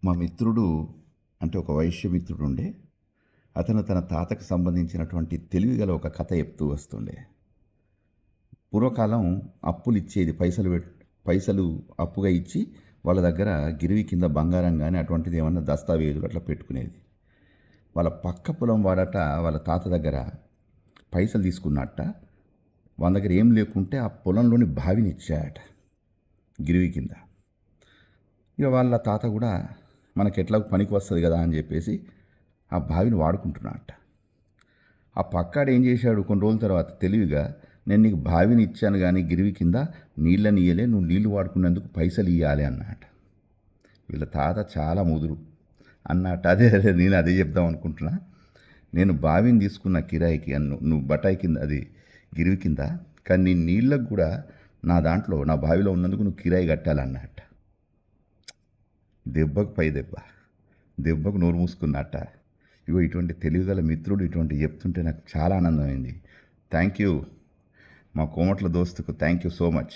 మా మిత్రుడు అంటే ఒక వైశ్య మిత్రుడు ఉండే. అతను తన తాతకు సంబంధించినటువంటి తెలివిగల ఒక కథ చెప్తూ వస్తుండే. పూర్వకాలం అప్పులిచ్చేది పైసలు అప్పుగా ఇచ్చి వాళ్ళ దగ్గర గిరివి కింద బంగారం గానీ అటువంటిది ఏమన్నా దస్తావేజులు అట్లా పెట్టుకునేది. వాళ్ళ పక్క పొలం వాడట వాళ్ళ తాత దగ్గర పైసలు తీసుకున్నట్ట. వాళ్ళ దగ్గర ఏం లేకుంటే ఆ పొలంలోని బావిని ఇచ్చాయట గిరివి కింద. ఇక వాళ్ళ తాత కూడా మనకెట్లా పనికి వస్తుంది కదా అని చెప్పేసి ఆ బావిని వాడుకుంటున్నట్ట. ఆ పక్కాడు ఏం చేశాడు, కొన్ని రోజుల తర్వాత తెలివిగా, నేను నీకు బావిని ఇచ్చాను కానీ గిరివి కింద నీళ్ళని ఇయ్యలే, నువ్వు నీళ్లు వాడుకున్నందుకు పైసలు ఇవ్వాలి అన్నట. వీళ్ళ తాత చాలా ముదురు అన్నట్టు. అదే నేను అదే చెప్దాం అనుకుంటున్నా. నేను బావిని తీసుకున్న కిరాయికి నువ్వు బటాయి కింద అది గిరివి కింద, కానీ నీ నీళ్ళకు కూడా నా దాంట్లో నా బావిలో ఉన్నందుకు నువ్వు కిరాయి కట్టాలన్నట్ట. దెబ్బకు పై దెబ్బకు నోరు మూసుకున్నట్ట. ఇగో ఇటువంటి తెలివిగల మిత్రుడు ఇటువంటి చెప్తుంటే నాకు చాలా ఆనందమైంది. థ్యాంక్ యూ మా Komatla దోస్తుకు, thank you so much.